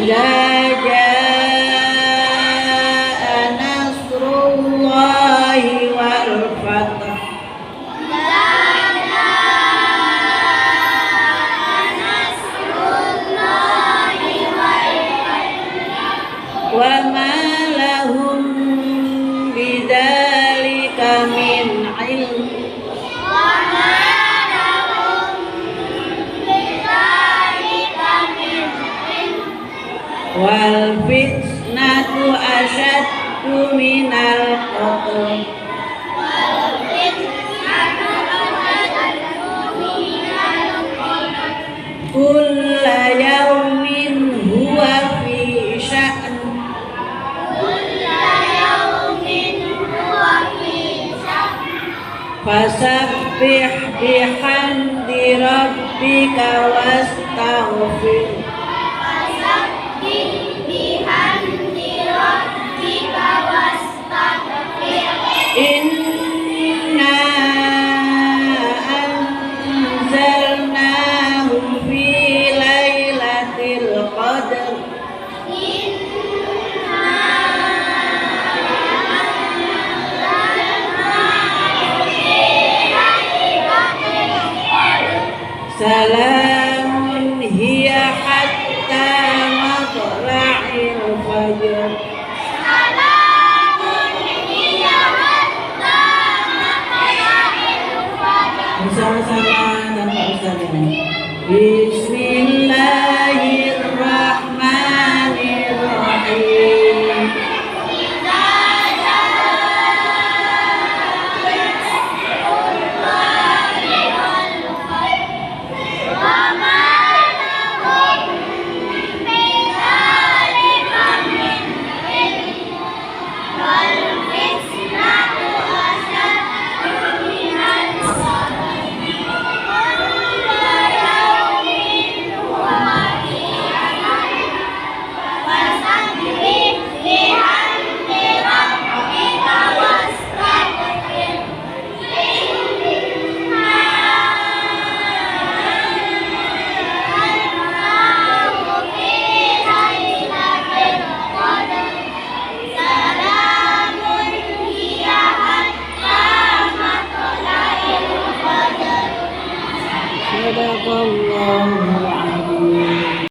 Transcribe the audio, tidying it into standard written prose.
Idza jaa nasrullahi wal fath. Wa ma lahum bidzalika min ilm. Wal fitnatu asyaddu minal qatl. Kulla yawmin huwa fi sya'n. Fasabbih bihamdi rabbika wastaghfir. Inna anzalnahu fi lailatul qadr. Salamun hiya hatta matla'il fajr. Bersama-sama tanpa ustaz ini.